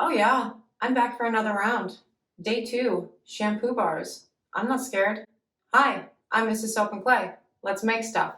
Oh yeah, I'm back for another round. Day 2, shampoo bars. I'm not scared. Hi, I'm Mrs. Soap and Clay. Let's make stuff.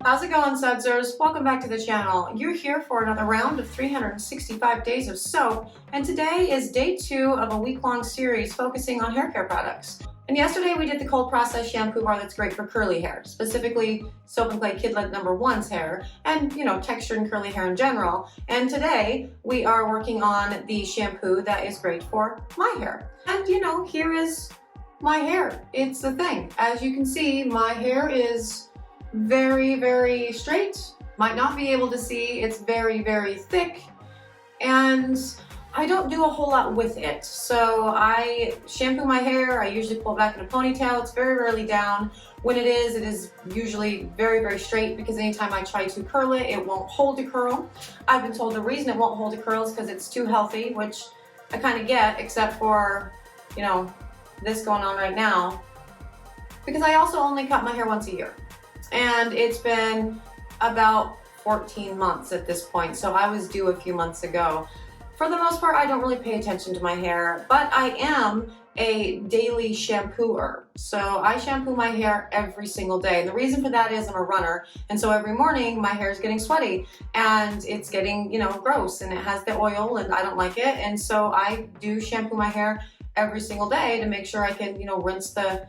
How's it going, Sudsers? Welcome back to the channel. You're here for another round of 365 days of soap, and today is day 2 of a week-long series focusing on hair care products. And yesterday we did the cold process shampoo bar that's great for curly hair, specifically Soap and Clay Kidlet number 1's hair, and textured and curly hair in general. And today we are working on the shampoo that is great for my hair. And here is my hair. It's the thing. As you can see, my hair is very, very straight. Might not be able to see. It's very, very thick, and I don't do a whole lot with it. So I shampoo my hair. I usually pull it back in a ponytail. It's very rarely down. When it is usually very, very straight, because anytime I try to curl it, it won't hold a curl. I've been told the reason it won't hold a curl is because it's too healthy, which I kind of get, except for this going on right now, because I also only cut my hair once a year. And it's been about 14 months at this point, so I was due a few months ago. For the most part, I don't really pay attention to my hair, but I am a daily shampooer. So I shampoo my hair every single day. And the reason for that is I'm a runner, and so every morning my hair is getting sweaty and it's getting, gross, and it has the oil and I don't like it. And so I do shampoo my hair every single day to make sure I can, rinse the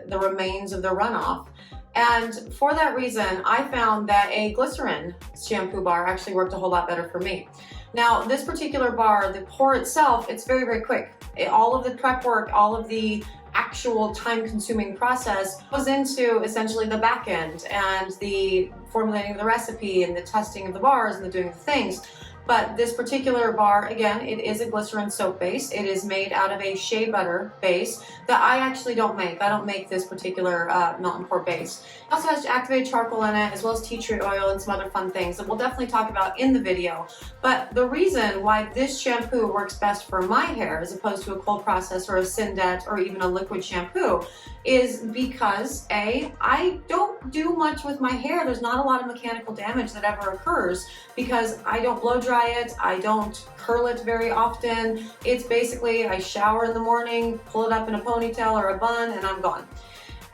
remains of the runoff. And for that reason, I found that a glycerin shampoo bar actually worked a whole lot better for me. Now, this particular bar, the pour itself, it's very, very quick. All of the prep work, all of the actual time-consuming process goes into essentially the back end and the formulating of the recipe and the testing of the bars and the doing of the things. But this particular bar, again, it is a glycerin soap base. It is made out of a shea butter base that I actually don't make. I don't make this particular melt and pour base. It also has activated charcoal in it, as well as tea tree oil and some other fun things that we'll definitely talk about in the video. But the reason why this shampoo works best for my hair, as opposed to a cold process or a Syndet or even a liquid shampoo, is because I don't do much with my hair. There's not a lot of mechanical damage that ever occurs because I don't blow dry it, I don't curl it very often. It's basically I shower in the morning, pull it up in a ponytail or a bun, and I'm gone.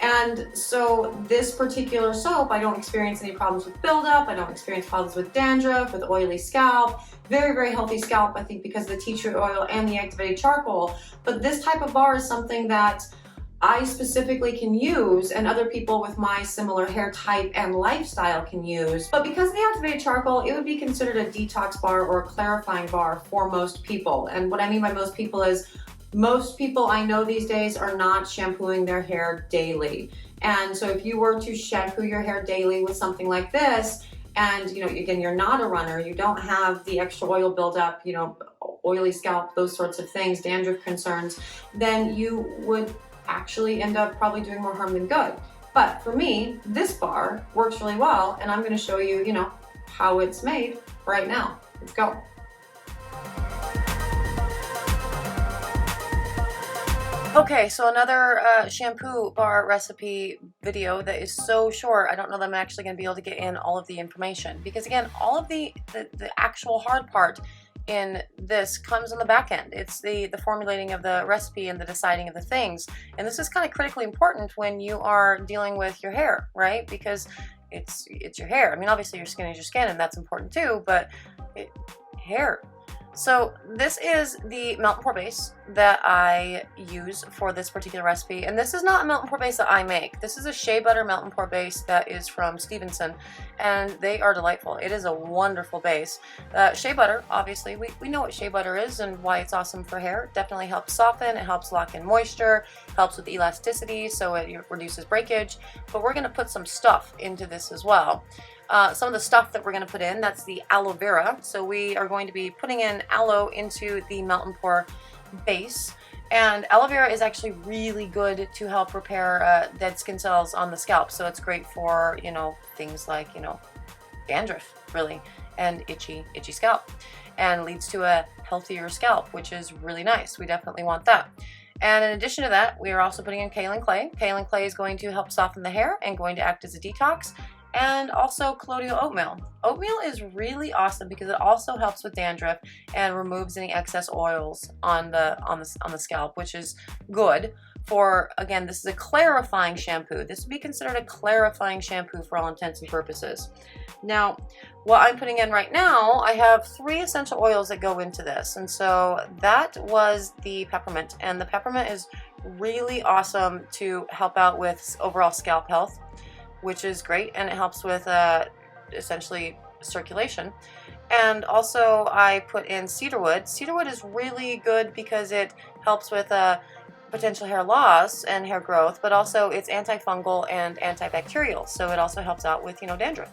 And so this particular soap, I don't experience any problems with buildup, I don't experience problems with dandruff, with oily scalp. Very, very healthy scalp, I think, because of the tea tree oil and the activated charcoal. But this type of bar is something that I specifically can use, and other people with my similar hair type and lifestyle can use. But because of the activated charcoal, it would be considered a detox bar or a clarifying bar for most people. And what I mean by most people is most people I know these days are not shampooing their hair daily. And so if you were to shampoo your hair daily with something like this, and again, you're not a runner, you don't have the extra oil buildup, oily scalp, those sorts of things, dandruff concerns, then you would actually end up probably doing more harm than good. But for me, this bar works really well, and I'm going to show you, how it's made right now. Let's go. Okay, so another shampoo bar recipe video that is so short, I don't know that I'm actually going to be able to get in all of the information, because again, all of the actual hard part in this comes on the back end. It's the formulating of the recipe and the deciding of the things. And this is kind of critically important when you are dealing with your hair, right? Because it's your hair. I mean, obviously your skin is your skin, and that's important too, but hair. So this is the melt and pour base that I use for this particular recipe, and this is not a melt and pour base that I make. This is a shea butter melt and pour base that is from Stevenson, and they are delightful. It is a wonderful base. Shea butter, obviously, we know what shea butter is and why it's awesome for hair. It definitely helps soften, it helps lock in moisture, helps with elasticity, so it reduces breakage, but we're going to put some stuff into this as well. Some of the stuff that we're going to put in, that's the aloe vera. So we are going to be putting in aloe into the melt and pour base. And aloe vera is actually really good to help repair dead skin cells on the scalp. So it's great for, things like, dandruff, really, and itchy scalp. And leads to a healthier scalp, which is really nice. We definitely want that. And in addition to that, we are also putting in kaolin clay. Kaolin clay is going to help soften the hair and going to act as a detox. And also colloidal oatmeal. Oatmeal is really awesome because it also helps with dandruff and removes any excess oils on the scalp, which is good for, again, this is a clarifying shampoo. This would be considered a clarifying shampoo for all intents and purposes. Now, what I'm putting in right now, I have 3 essential oils that go into this, and so that was the peppermint, and the peppermint is really awesome to help out with overall scalp health, which is great, and it helps with essentially circulation. And also I put in cedarwood. Cedarwood is really good because it helps with potential hair loss and hair growth, but also it's antifungal and antibacterial, so it also helps out with dandruff.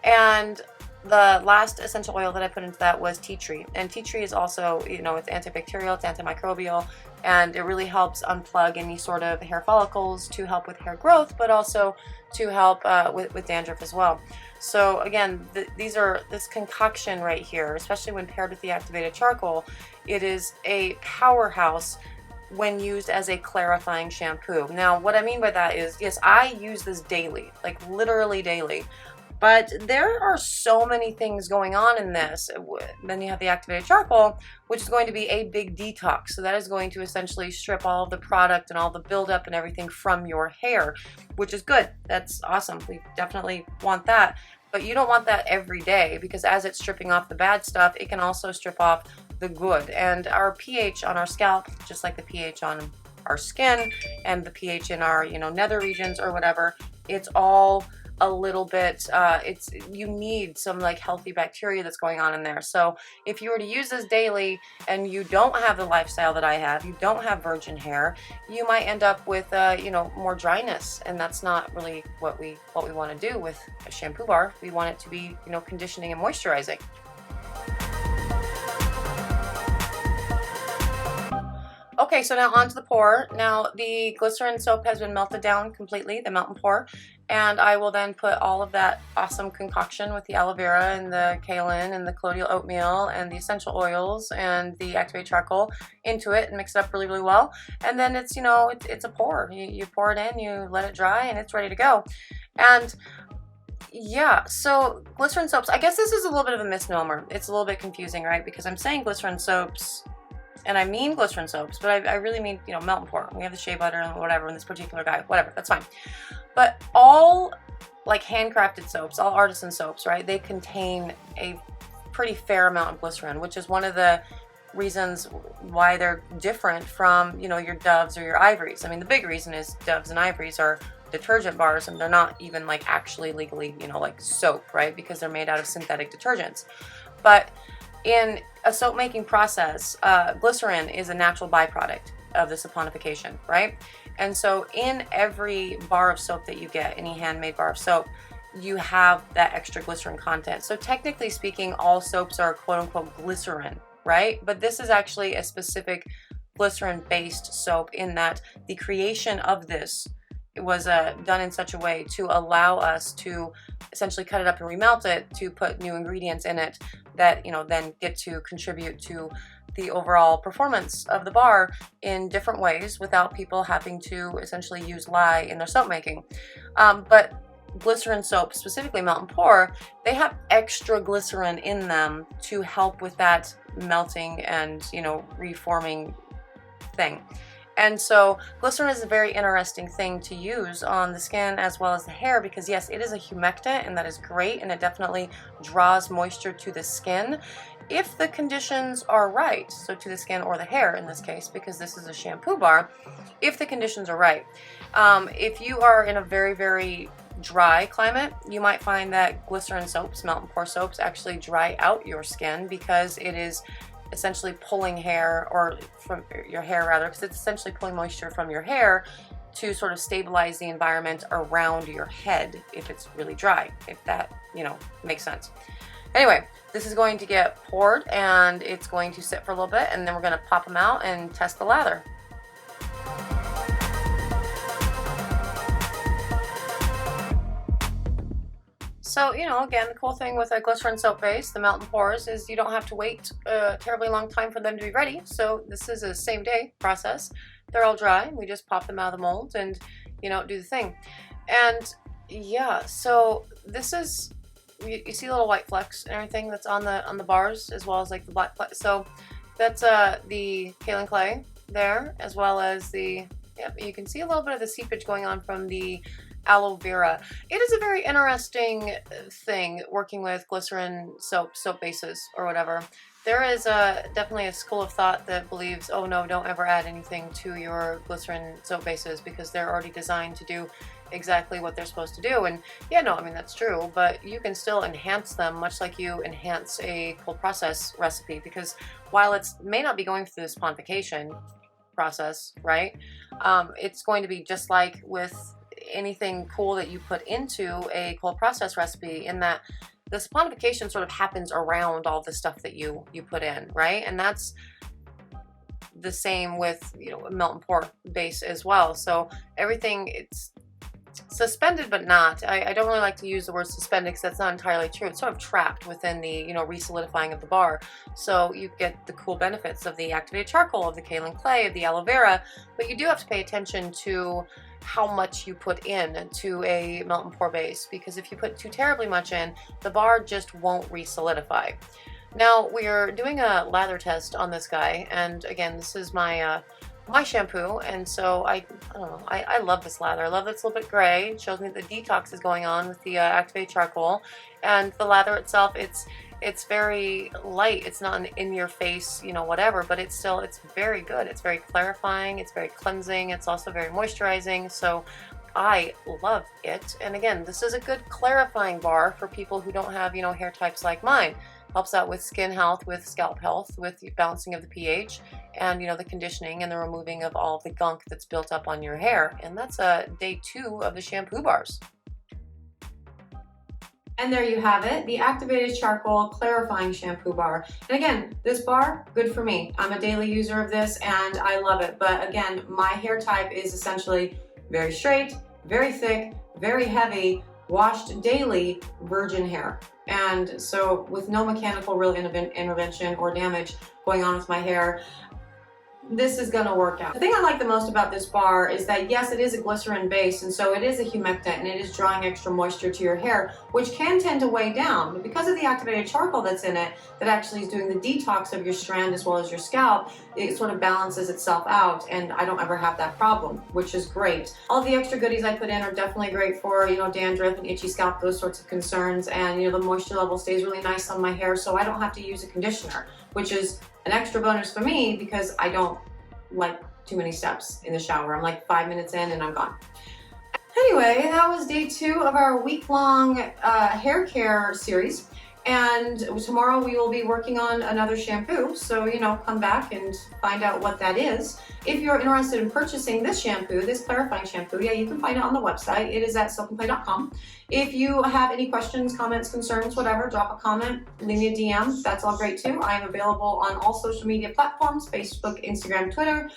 And the last essential oil that I put into that was tea tree, and tea tree is also, it's antibacterial, it's antimicrobial, and it really helps unplug any sort of hair follicles to help with hair growth, but also to help with dandruff as well. So again, this concoction right here, especially when paired with the activated charcoal, it is a powerhouse when used as a clarifying shampoo. Now, what I mean by that is, yes, I use this daily, like literally daily. But there are so many things going on in this. Then you have the activated charcoal, which is going to be a big detox. So that is going to essentially strip all of the product and all the buildup and everything from your hair, which is good. That's awesome. We definitely want that. But you don't want that every day, because as it's stripping off the bad stuff, it can also strip off the good. And our pH on our scalp, just like the pH on our skin and the pH in our nether regions or whatever, it's all a little bit, you need some like healthy bacteria that's going on in there. So if you were to use this daily and you don't have the lifestyle that I have, you don't have virgin hair, you might end up with more dryness, and that's not really what we want to do with a shampoo bar. We want it to be conditioning and moisturizing. Okay, so now onto the pour. Now the glycerin soap has been melted down completely, the melt and pour, and I will then put all of that awesome concoction with the aloe vera and the kaolin and the colloidal oatmeal and the essential oils and the activated charcoal into it and mix it up really, really well. And then it's it's a pour. You pour it in, you let it dry, and it's ready to go. And yeah, so glycerin soaps, I guess this is a little bit of a misnomer. It's a little bit confusing, right? Because I'm saying glycerin soaps, and I mean glycerin soaps, but I really mean, melt and pour. We have the shea butter and whatever in this particular guy, whatever, that's fine. But all like handcrafted soaps, all artisan soaps, right, they contain a pretty fair amount of glycerin, which is one of the reasons why they're different from, your Doves or your Ivories. I mean, the big reason is Doves and Ivories are detergent bars, and they're not even like actually legally, like soap, right, because they're made out of synthetic detergents. But in a soap making process, glycerin is a natural byproduct of the saponification, right? And so in every bar of soap that you get, any handmade bar of soap, you have that extra glycerin content. So technically speaking, all soaps are quote unquote glycerin, right? But this is actually a specific glycerin based soap in that the creation of this was done in such a way to allow us to essentially cut it up and remelt it to put new ingredients in it that then get to contribute to the overall performance of the bar in different ways without people having to essentially use lye in their soap making. But glycerin soap, specifically melt and pour, they have extra glycerin in them to help with that melting and reforming thing. And so glycerin is a very interesting thing to use on the skin as well as the hair, because yes, it is a humectant, and that is great, and it definitely draws moisture to the skin. if the conditions are right, so to the skin or the hair in this case, because this is a shampoo bar, if the conditions are right. If you are in a very, very dry climate, you might find that glycerin soaps, melt and pour soaps, actually dry out your skin because it is essentially pulling hair, or from your hair rather, because it's essentially pulling moisture from your hair to sort of stabilize the environment around your head if it's really dry, if that, you know, makes sense. Anyway, this is going to get poured and it's going to sit for a little bit, and then we're going to pop them out and test the lather. So, you know, again, the cool thing with a glycerin soap base, the melt and pours, is you don't have to wait a terribly long time for them to be ready. So this is a same day process. They're all dry. We just pop them out of the mold and, you know, do the thing. And yeah, so this is, you see little white flecks and everything that's on the bars, as well as like the black flecks. So that's the kaolin clay there, as well as the, yep, you can see a little bit of the seepage going on from the aloe vera. It is a very interesting thing working with glycerin soap bases or whatever. There is definitely a school of thought that believes, oh no, don't ever add anything to your glycerin soap bases because they're already designed to do exactly what they're supposed to do. And yeah, no, I mean, that's true, but you can still enhance them much like you enhance a cold process recipe, because while it may not be going through the saponification process, right, it's going to be just like with anything cool that you put into a cold process recipe, in that the saponification sort of happens around all the stuff that you put in, right? And that's the same with, you know, a melt and pour base as well. So everything, it's suspended but not. I don't really like to use the word suspended because that's not entirely true. It's sort of trapped within the, you know, resolidifying of the bar. So you get the cool benefits of the activated charcoal, of the kaolin clay, of the aloe vera, but you do have to pay attention to how much you put in to a melt and pour base, because if you put too terribly much in, the bar just won't re-solidify. Now we are doing a lather test on this guy, and again, this is my my shampoo, and so I don't know, I love this lather. I love that it's a little bit gray. It shows me the detox is going on with the activated charcoal, and the lather itself, it's very light. It's not an in-your-face, you know, whatever, but it's very good. It's very clarifying. It's very cleansing. It's also very moisturizing. So I love it. And again, this is a good clarifying bar for people who don't have, you know, hair types like mine. Helps out with skin health, with scalp health, with the balancing of the pH, and, you know, the conditioning and the removing of all of the gunk that's built up on your hair. And that's day 2 of the shampoo bars. And there you have it, the activated charcoal clarifying shampoo bar. And again, this bar, good for me. I'm a daily user of this and I love it. But again, my hair type is essentially very straight, very thick, very heavy, washed daily virgin hair. And so with no mechanical real intervention or damage going on with my hair, this is gonna work out. The thing I like the most about this bar is that yes, it is a glycerin base, and so it is a humectant and it is drawing extra moisture to your hair, which can tend to weigh down. But because of the activated charcoal that's in it, that actually is doing the detox of your strand as well as your scalp, it sort of balances itself out, and I don't ever have that problem, which is great. All the extra goodies I put in are definitely great for, you know, dandruff and itchy scalp, those sorts of concerns, and, you know, the moisture level stays really nice on my hair, so I don't have to use a conditioner, which is an extra bonus for me because I don't like too many steps in the shower. I'm like 5 minutes in and I'm gone. Anyway, that was day 2 of our week-long hair care series. And tomorrow we will be working on another shampoo. So, you know, come back and find out what that is. If you're interested in purchasing this shampoo, this clarifying shampoo, yeah, you can find it on the website. It is at soapandplay.com. If you have any questions, comments, concerns, whatever, drop a comment, leave me a DM. That's all great too. I am available on all social media platforms, Facebook, Instagram, Twitter.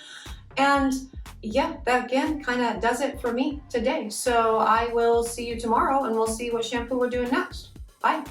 And yeah, that again kind of does it for me today. So I will see you tomorrow and we'll see what shampoo we're doing next. Bye.